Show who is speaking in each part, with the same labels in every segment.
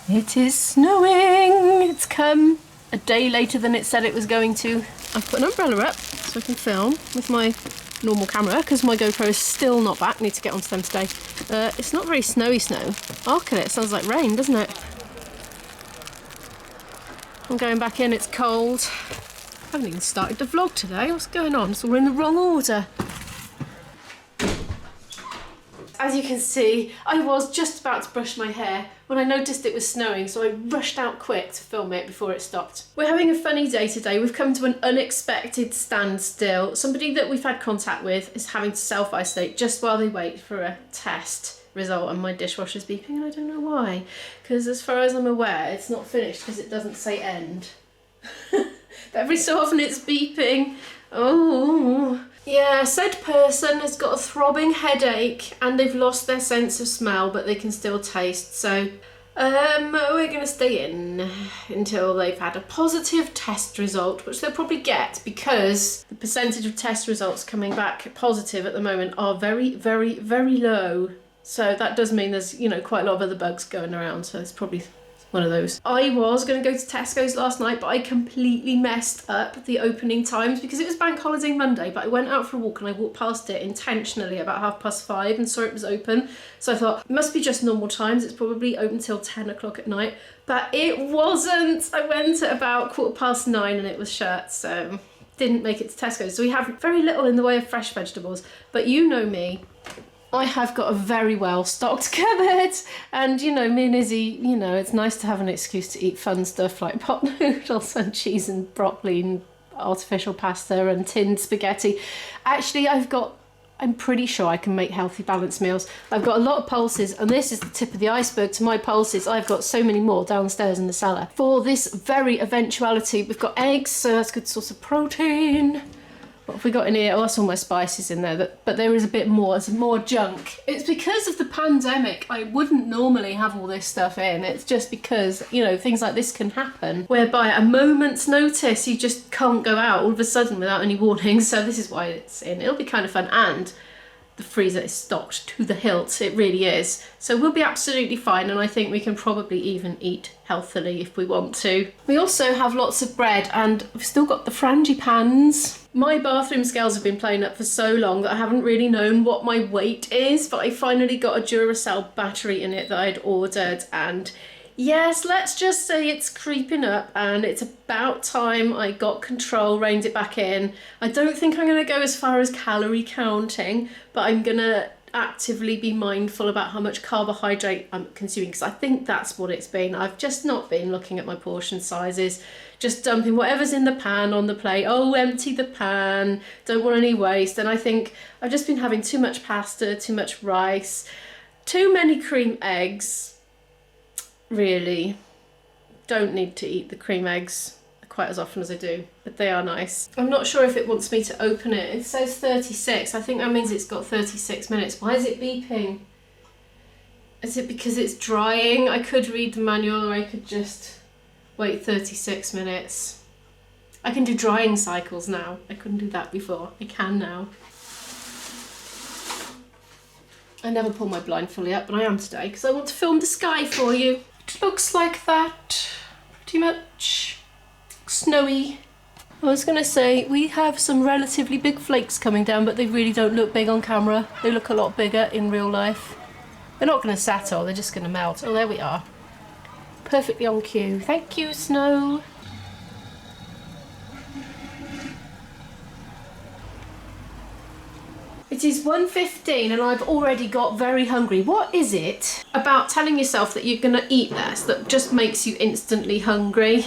Speaker 1: It is snowing. It's come a day later than it said it was going to. I've put an umbrella up so I can film with my normal camera because my GoPro is still not back. Need to get onto them today. It's not very snowy snow. Arc at it sounds like rain, doesn't it? I'm going back in, it's cold. I haven't even started the vlog today. What's going on? It's all in the wrong order. As you can see, I was just about to brush my hair when I noticed it was snowing, so I rushed out quick to film it before it stopped. We're having a funny day today. We've come to an unexpected standstill. Somebody that we've had contact with is having to self-isolate just while they wait for a test result, and my dishwasher's beeping and I don't know why. Because as far as I'm aware, it's not finished because it doesn't say end. Every so often it's beeping. Oh. Yeah, said person has got a throbbing headache and they've lost their sense of smell, but they can still taste. So we're going to stay in until they've had a positive test result, which they'll probably get because the percentage of test results coming back positive at the moment are very, very, very low. So that does mean there's, you know, quite a lot of other bugs going around. So it's probably one of those. I was going to go to Tesco's last night, but I completely messed up the opening times because it was Bank Holiday Monday, but I went out for a walk and I walked past it intentionally about 5:30 and saw it was open. So I thought, it must be just normal times. It's probably open till 10 o'clock at night, but it wasn't. I went at about 9:15 and it was shut, so didn't make it to Tesco's. So we have very little in the way of fresh vegetables, but you know me. I have got a very well stocked cupboard, and you know, me and Izzy, you know, it's nice to have an excuse to eat fun stuff like pot noodles and cheese and broccoli and artificial pasta and tinned spaghetti. Actually, I'm pretty sure I can make healthy balanced meals. I've got a lot of pulses, and this is the tip of the iceberg to my pulses. I've got so many more downstairs in the cellar. For this very eventuality, we've got eggs, so that's a good source of protein. What have we got in here? Oh, that's all my spices in there, but there is a bit more, there's more junk. It's because of the pandemic. I wouldn't normally have all this stuff in. It's just because, you know, things like this can happen, whereby at a moment's notice, you just can't go out all of a sudden without any warning. So this is why it's in. It'll be kind of fun, and the freezer is stocked to the hilt. It really is. So we'll be absolutely fine, and I think we can probably even eat healthily if we want to. We also have lots of bread, and we've still got the frangipans. My bathroom scales have been playing up for so long that I haven't really known what my weight is, but I finally got a Duracell battery in it that I'd ordered, and yes, let's just say it's creeping up, and it's about time I got control, reined it back in. I don't think I'm going to go as far as calorie counting, but I'm going to actively be mindful about how much carbohydrate I'm consuming, because I think that's what it's been. I've just not been looking at my portion sizes, just dumping whatever's in the pan on the plate. Oh, empty the pan, don't want any waste. And I think I've just been having too much pasta, too much rice, too many cream eggs. Really don't need to eat the cream eggs quite as often as I do, but they are nice. I'm not sure if it wants me to open it. It says 36. I think that means it's got 36 minutes. Why is it beeping? Is it because it's drying? I could read the manual, or I could just wait 36 minutes. I can do drying cycles now. I couldn't do that before. I can now. I never pull my blind fully up, but I am today because I want to film the sky for you. It looks like that, pretty much. Snowy. I was going to say, we have some relatively big flakes coming down, but they really don't look big on camera. They look a lot bigger in real life. They're not going to settle, they're just going to melt. Oh, there we are. Perfectly on cue. Thank you, snow. It is 1:15 and I've already got very hungry. What is it about telling yourself that you're going to eat less that just makes you instantly hungry?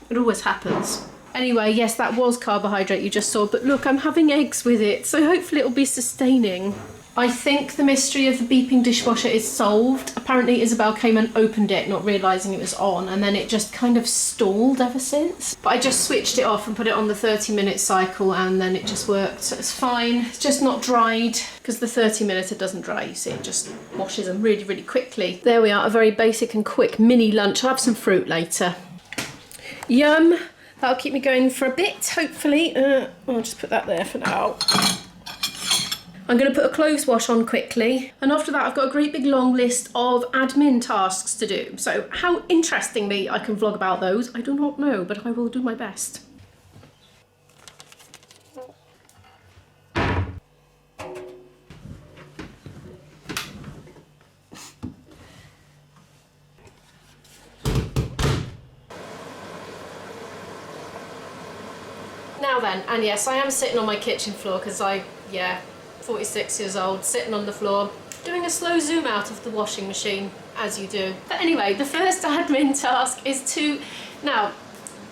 Speaker 1: It always happens. Anyway, yes, that was carbohydrate you just saw, but look, I'm having eggs with it, so hopefully it'll be sustaining. I think the mystery of the beeping dishwasher is solved. Apparently Isabel came and opened it, not realising it was on, and then it just kind of stalled ever since. But I just switched it off and put it on the 30-minute cycle, and then it just worked, so it's fine. It's just not dried, because the 30-minute it doesn't dry, you see, it just washes them really, really quickly. There we are, a very basic and quick mini lunch. I'll have some fruit later. Yum! That'll keep me going for a bit, hopefully. I'll just put that there for now. I'm going to put a clothes wash on quickly, and after that I've got a great big long list of admin tasks to do. So how interestingly I can vlog about those, I do not know, but I will do my best. Now then, and yes, I am sitting on my kitchen floor because 46 years old, sitting on the floor, doing a slow zoom out of the washing machine, as you do. But anyway, the first admin task is to, now,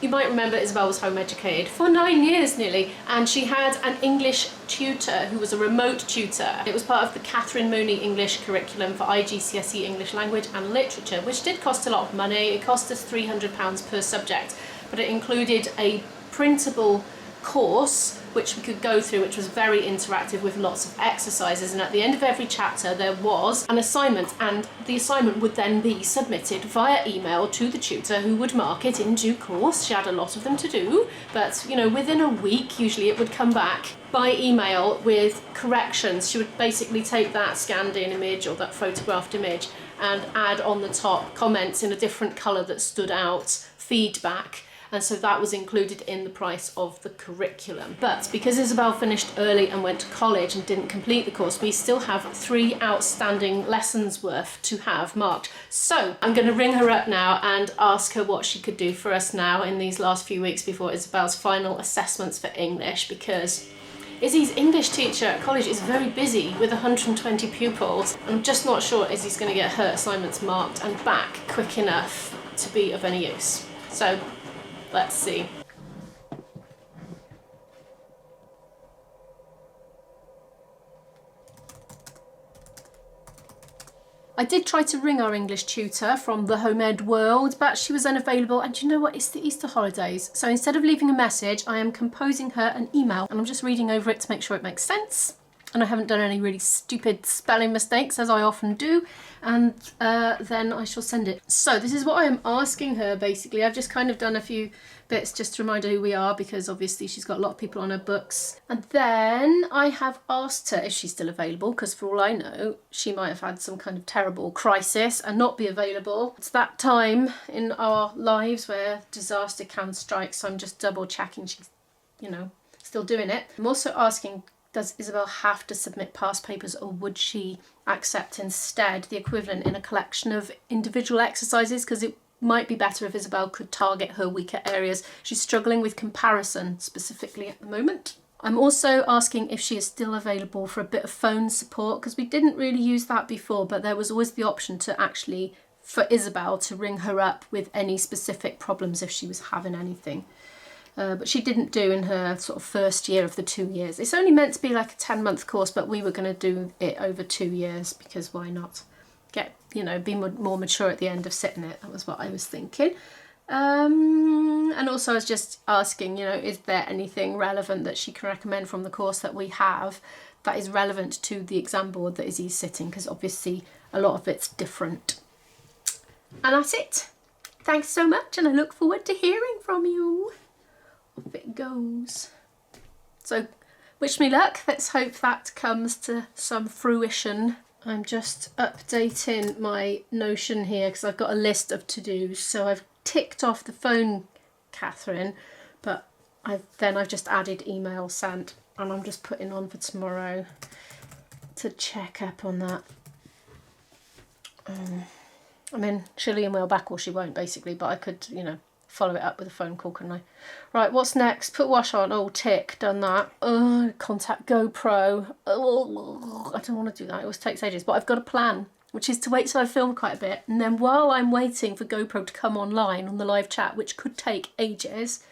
Speaker 1: you might remember Isabel was home educated for 9 years nearly, and she had an English tutor who was a remote tutor. It was part of the Catherine Mooney English curriculum for IGCSE English Language and Literature, which did cost a lot of money. It cost us £300 per subject, but it included a printable course which we could go through, which was very interactive with lots of exercises, and at the end of every chapter there was an assignment, and the assignment would then be submitted via email to the tutor, who would mark it in due course. She had a lot of them to do, but you know, within a week usually it would come back by email with corrections. She would basically take that scanned in image or that photographed image and add on the top comments in a different colour that stood out, feedback. And so that was included in the price of the curriculum. But because Isabel finished early and went to college and didn't complete the course, we still have 3 outstanding lessons worth to have marked. So I'm going to ring her up now and ask her what she could do for us now in these last few weeks before Isabel's final assessments for English, because Izzy's English teacher at college is very busy with 120 pupils. I'm just not sure Izzy's going to get her assignments marked and back quick enough to be of any use. So let's see. I did try to ring our English tutor from the home ed world, but she was unavailable, and you know what, it's the Easter holidays. So instead of leaving a message, I am composing her an email, and I'm just reading over it to make sure it makes sense. And I haven't done any really stupid spelling mistakes, as I often do, and then I shall send it. So this is what I am asking her, basically. I've just kind of done a few bits just to remind her who we are, because obviously she's got a lot of people on her books. And then I have asked her if she's still available, because for all I know, she might have had some kind of terrible crisis and not be available. It's that time in our lives where disaster can strike, so I'm just double checking she's, you know, still doing it. I'm also asking, does Isabel have to submit past papers, or would she accept instead the equivalent in a collection of individual exercises? Because it might be better if Isabel could target her weaker areas. She's struggling with comparison specifically at the moment. I'm also asking if she is still available for a bit of phone support, because we didn't really use that before, but there was always the option to actually, for Isabel, to ring her up with any specific problems if she was having anything. But she didn't do in her sort of first year of the 2 years. It's only meant to be like a 10-month course, but we were going to do it over 2 years, because why not? Get, you know, be more mature at the end of sitting it. That was what I was thinking. And also I was just asking, you know, is there anything relevant that she can recommend from the course that we have that is relevant to the exam board that Izzy's sitting, because obviously a lot of it's different. And that's it. Thanks so much, and I look forward to hearing from you. Off it goes. So wish me luck. Let's hope that comes to some fruition. I'm just updating my Notion here because I've got a list of to-dos. So I've ticked off the phone Catherine, but I've just added email sent, and I'm just putting on for tomorrow to check up on that. I mean, she'll email back or she won't, basically, but I could, you know, follow it up with a phone call, couldn't I? Right, what's next? Put wash on. Oh, tick, done that. Oh, contact GoPro. Oh, I don't want to do that. It always takes ages. But I've got a plan, which is to wait till I film quite a bit. And then while I'm waiting for GoPro to come online on the live chat, which could take ages,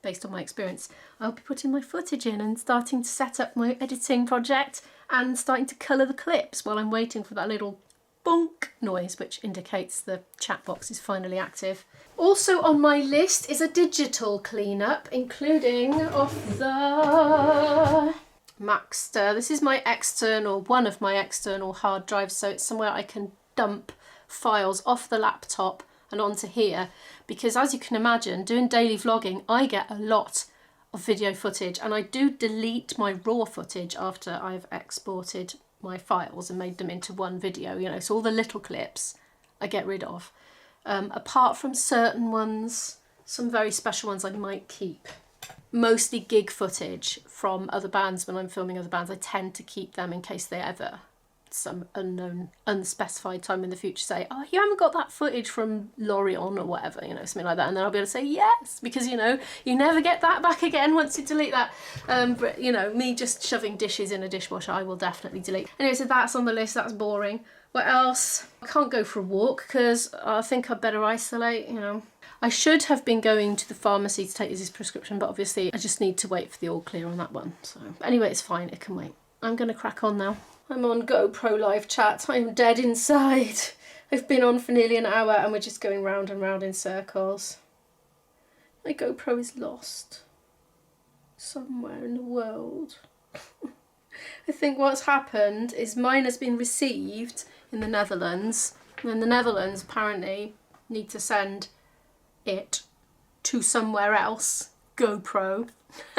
Speaker 1: based on my experience, I'll be putting my footage in and starting to set up my editing project and starting to colour the clips while I'm waiting for that little bonk noise, which indicates the chat box is finally active. Also on my list is a digital cleanup, including off the Maxter. This is my external, one of my external hard drives, so it's somewhere I can dump files off the laptop and onto here, because as you can imagine, doing daily vlogging, I get a lot of video footage, and I do delete my raw footage after I've exported my files and made them into one video, you know, so all the little clips I get rid of. Apart from certain ones, some very special ones I might keep. Mostly gig footage from other bands. When I'm filming other bands, I tend to keep them in case they ever, some unknown, unspecified time in the future, say, oh, you haven't got that footage from Lorient or whatever, you know, something like that. And then I'll be able to say yes, because, you know, you never get that back again once you delete that. But, you know, me just shoving dishes in a dishwasher, I will definitely delete. Anyway, so that's on the list. That's boring. What else? I can't go for a walk because I think I'd better isolate, you know. I should have been going to the pharmacy to take Izzy's prescription, but obviously I just need to wait for the all clear on that one. So anyway, it's fine, it can wait. I'm going to crack on now. I'm on GoPro live chat. I'm dead inside. I've been on for nearly an hour and we're just going round and round in circles. My GoPro is lost somewhere in the world. I think what's happened is mine has been received in the Netherlands, and then the Netherlands apparently need to send it to somewhere else, GoPro,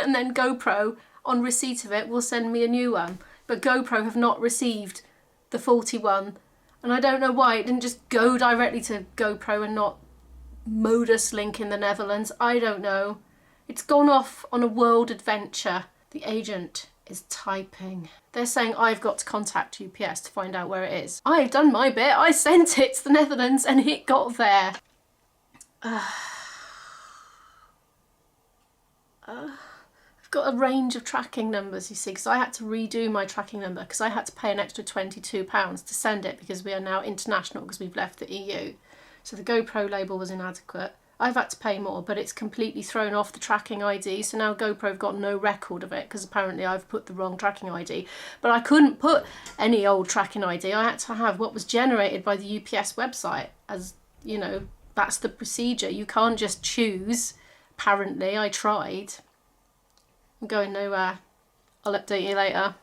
Speaker 1: and then GoPro, on receipt of it, will send me a new one. But GoPro have not received the faulty one, and I don't know why it didn't just go directly to GoPro and not Modus Link in the Netherlands. I don't know. It's gone off on a world adventure. The agent is typing. They're saying I've got to contact UPS to find out where it is. I've done my bit. I sent it to the Netherlands and it got there. I've got a range of tracking numbers, you see, because I had to redo my tracking number because I had to pay an extra £22 to send it because we are now international because we've left the EU. So the GoPro label was inadequate. I've had to pay more, but it's completely thrown off the tracking ID, so now GoPro have got no record of it because apparently I've put the wrong tracking ID. But I couldn't put any old tracking ID. I had to have what was generated by the UPS website, as, you know, that's the procedure. You can't just choose. Apparently, I tried. I'm going nowhere. I'll update you later.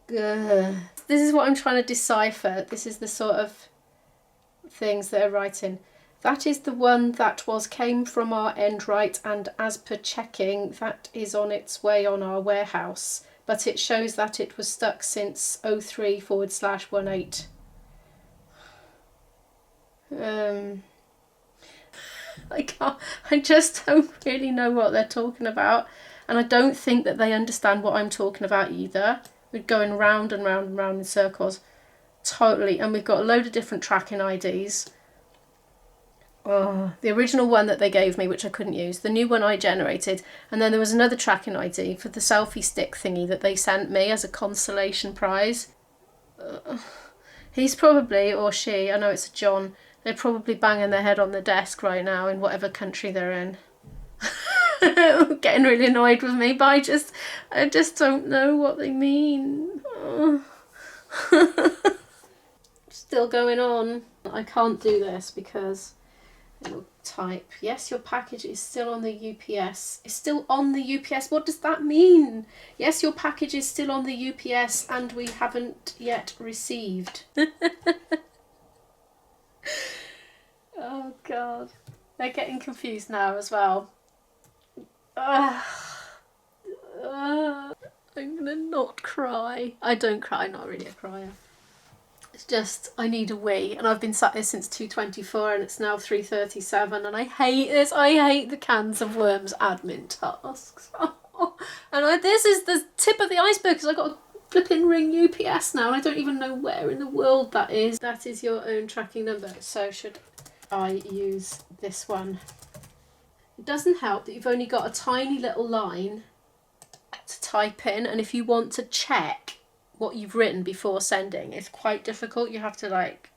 Speaker 1: This is what I'm trying to decipher. This is the sort of things they're writing. That is the one that came from our end right, and as per checking, that is on its way on our warehouse. But it shows that it was stuck since 03/18. I just don't really know what they're talking about, and I don't think that they understand what I'm talking about either. We're going round and round and round in circles, totally, and we've got a load of different tracking IDs. Oh, the original one that they gave me, which I couldn't use, the new one I generated, and then there was another tracking ID for the selfie stick thingy that they sent me as a consolation prize. He's probably, or she, I know it's a John, they're probably banging their head on the desk right now in whatever country they're in. Getting really annoyed with me, but I just don't know what they mean. Still going on. I can't do this because it'll type, yes, your package is still on the UPS. It's still on the UPS. What does that mean? Yes, your package is still on the UPS and we haven't yet received. Oh God. They're getting confused now as well. I'm gonna not cry. I don't cry, I'm not really a crier. It's just, I need a wee, and I've been sat here since 2:24 and it's now 3:37 and I hate this. I hate the cans of worms admin tasks. And this is the tip of the iceberg because I've got to flipping ring UPS now and I don't even know where in the world that is. That is your own tracking number. So should I use this one? It doesn't help that you've only got a tiny little line to type in, and if you want to check what you've written before sending, it's quite difficult. You have to like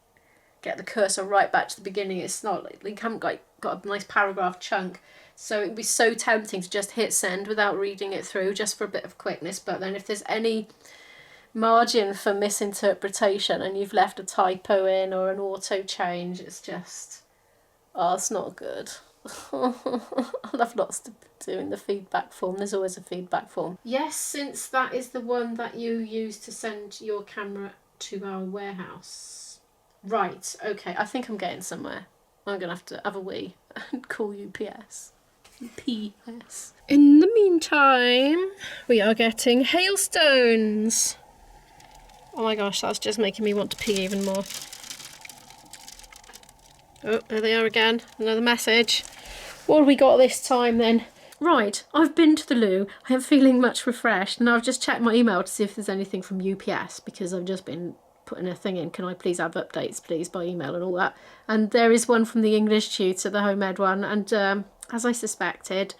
Speaker 1: get the cursor right back to the beginning. It's not like you haven't got a nice paragraph chunk, so it'd be so tempting to just hit send without reading it through just for a bit of quickness. But then if there's any margin for misinterpretation and you've left a typo in or an auto change, it's just, oh, it's not good. I'll have lots to do in the feedback form. There's always a feedback form. Yes, since that is the one that you use to send your camera to our warehouse. Right, okay, I think I'm getting somewhere. I'm going to have a wee and call UPS. P.S. In the meantime, we are getting hailstones. Oh my gosh, that's just making me want to pee even more. Oh, there they are again. Another message. What have we got this time then? Right, I've been to the loo. I am feeling much refreshed, and I've just checked my email to see if there's anything from UPS, because I've just been putting a thing in, can I please have updates please by email and all that. And there is one from the English tutor, the home ed one, and as I suspected,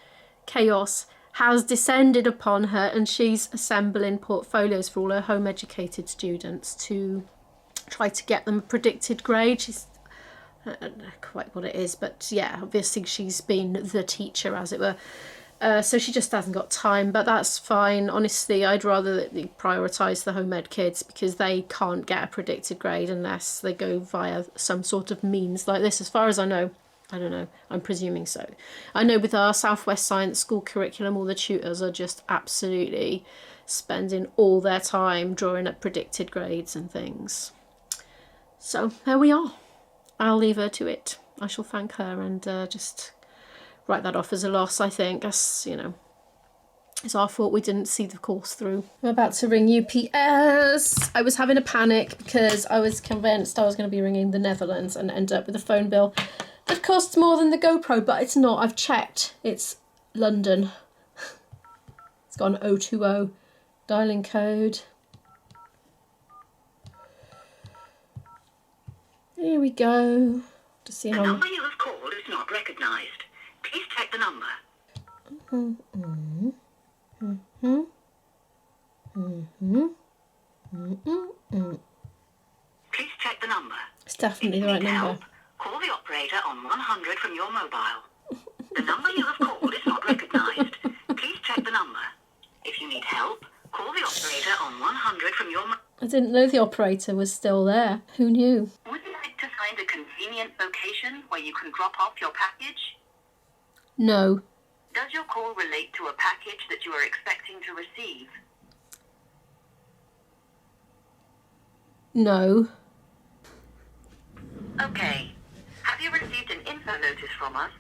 Speaker 1: chaos has descended upon her, and she's assembling portfolios for all her home educated students to try to get them a predicted grade. I don't know quite what it is, but yeah, obviously she's been the teacher, as it were. So she just hasn't got time, but that's fine. Honestly, I'd rather that they prioritise the home ed kids, because they can't get a predicted grade unless they go via some sort of means like this, as far as I know. I don't know, I'm presuming so. I know with our Southwest Science School curriculum, all the tutors are just absolutely spending all their time drawing up predicted grades and things. So there we are. I'll leave her to it. I shall thank her and just write that off as a loss, I think. That's, you know, it's our fault we didn't see the course through. I'm about to ring UPS. I was having a panic because I was convinced I was going to be ringing the Netherlands and end up with a phone bill that costs more than the GoPro, but it's not. I've checked. It's London. It's got an 020 dialing code. Here we go. To see
Speaker 2: the
Speaker 1: how.
Speaker 2: number you have called is not recognised. Please check the number. Please check the number.
Speaker 1: It's definitely the right number.
Speaker 2: Call the operator on 100 from your mobile. The number you have called is not recognised. Please check the number. If you need help, call the operator on 100 from your
Speaker 1: I didn't know the operator was still there. Who knew?
Speaker 2: Would you like to find a convenient location where you can drop off your package?
Speaker 1: No.
Speaker 2: Does your call relate to a package that you are expecting to receive?
Speaker 1: No.
Speaker 2: Okay. Have you received an info notice from us?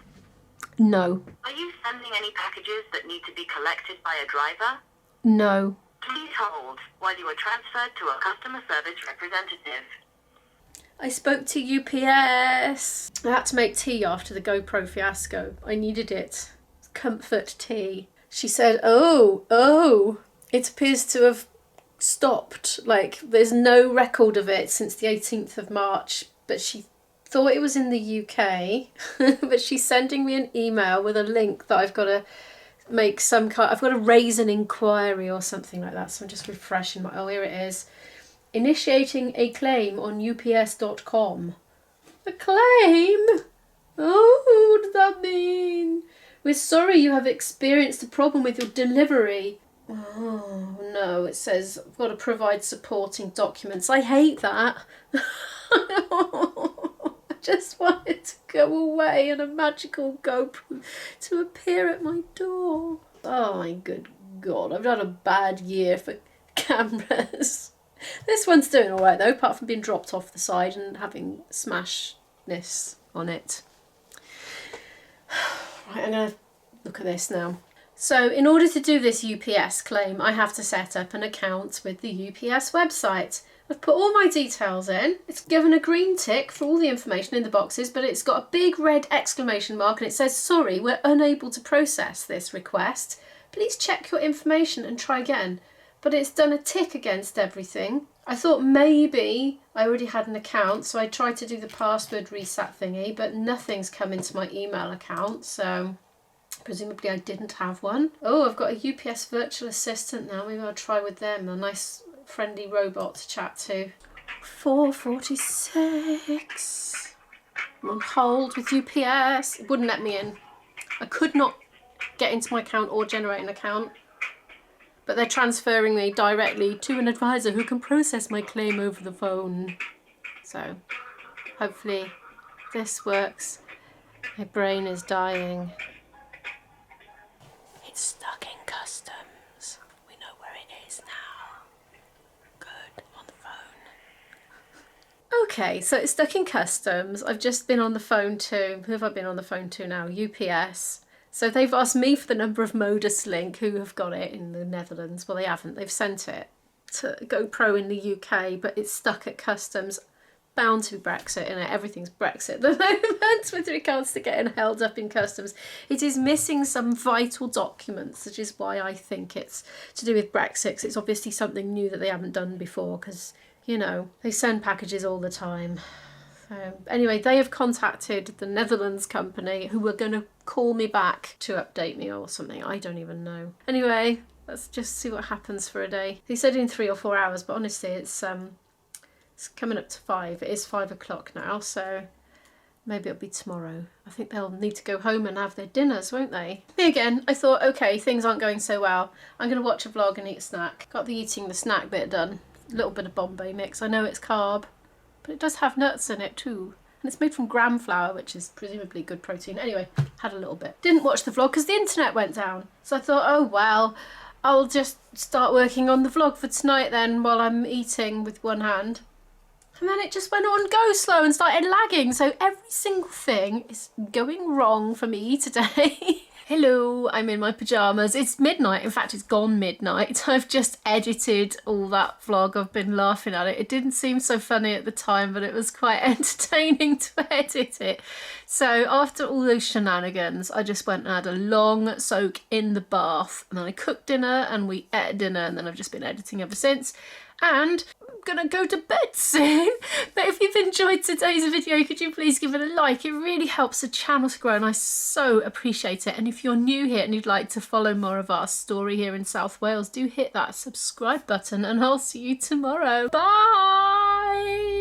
Speaker 1: No.
Speaker 2: Are you sending any packages that need to be collected by a driver?
Speaker 1: No.
Speaker 2: Please hold while you are transferred to a customer service representative.
Speaker 1: I spoke to UPS. I had to make tea after the GoPro fiasco. I needed it. Comfort tea. She said, oh, it appears to have stopped. Like, there's no record of it since the 18th of March, but she thought it was in the UK. But she's sending me an email with a link that I've got to make some kind. I've got to raise an inquiry or something like that. So I'm just refreshing my. Oh, here it is. Initiating a claim on ups.com. A claim? Oh, what does that mean? We're sorry you have experienced a problem with your delivery. Oh, no, it says I've got to provide supporting documents. I hate that. I just wanted to go away and a magical GoPro to appear at my door. Oh, my good God. I've had a bad year for cameras. This one's doing all right, though, apart from being dropped off the side and having smashness on it. Right, I'm going to look at this now. So in order to do this UPS claim, I have to set up an account with the UPS website. I've put all my details in. It's given a green tick for all the information in the boxes, but it's got a big red exclamation mark and it says, sorry, we're unable to process this request. Please check your information and try again. But it's done a tick against everything. I thought maybe I already had an account, so I tried to do the password reset thingy, but nothing's come into my email account, so presumably I didn't have one. Oh, I've got a UPS virtual assistant now. Maybe I'll try with them. A nice friendly robot to chat to. 4:46. I'm on hold with UPS. It wouldn't let me in. I could not get into my account or generate an account. But they're transferring me directly to an advisor who can process my claim over the phone. So, hopefully this works. My brain is dying. It's stuck in customs. We know where it is now. Good, on the phone. Okay, so it's stuck in customs. I've just been on the phone to, who have I been on the phone to now? UPS. So they've asked me for the number of Modus Link, who have got it in the Netherlands. Well, they haven't. They've sent it to GoPro in the UK, but it's stuck at customs. Bound to be Brexit in it. Everything's Brexit at the moment with regards to getting held up in customs. It is missing some vital documents, which is why I think it's to do with Brexit, 'cause it's obviously something new that they haven't done before, because, you know, they send packages all the time. So anyway, they have contacted the Netherlands company, who were going to call me back to update me or something. I don't even know. Anyway, let's just see what happens for a day. He said in 3 or 4 hours, but honestly, it's coming up to 5. It is 5 o'clock now, so maybe it'll be tomorrow. I think they'll need to go home and have their dinners, won't they? Me again, I thought, okay, things aren't going so well. I'm going to watch a vlog and eat a snack. Got the eating the snack bit done. A little bit of Bombay mix. I know it's carb, but it does have nuts in it too. And it's made from gram flour, which is presumably good protein. Anyway, had a little bit. Didn't watch the vlog because the internet went down. So I thought, oh well, I'll just start working on the vlog for tonight then while I'm eating with one hand. And then it just went on go slow and started lagging. So every single thing is going wrong for me today. Hello, I'm in my pyjamas. It's midnight. In fact, it's gone midnight. I've just edited all that vlog. I've been laughing at it. It didn't seem so funny at the time, but it was quite entertaining to edit it. So after all those shenanigans, I just went and had a long soak in the bath. And then I cooked dinner and we ate dinner, and then I've just been editing ever since. And I'm gonna go to bed soon. But if you've enjoyed today's video, could you please give it a like? It really helps the channel to grow and I so appreciate it. And if you're new here and you'd like to follow more of our story here in South Wales, do hit that subscribe button and I'll see you tomorrow. Bye!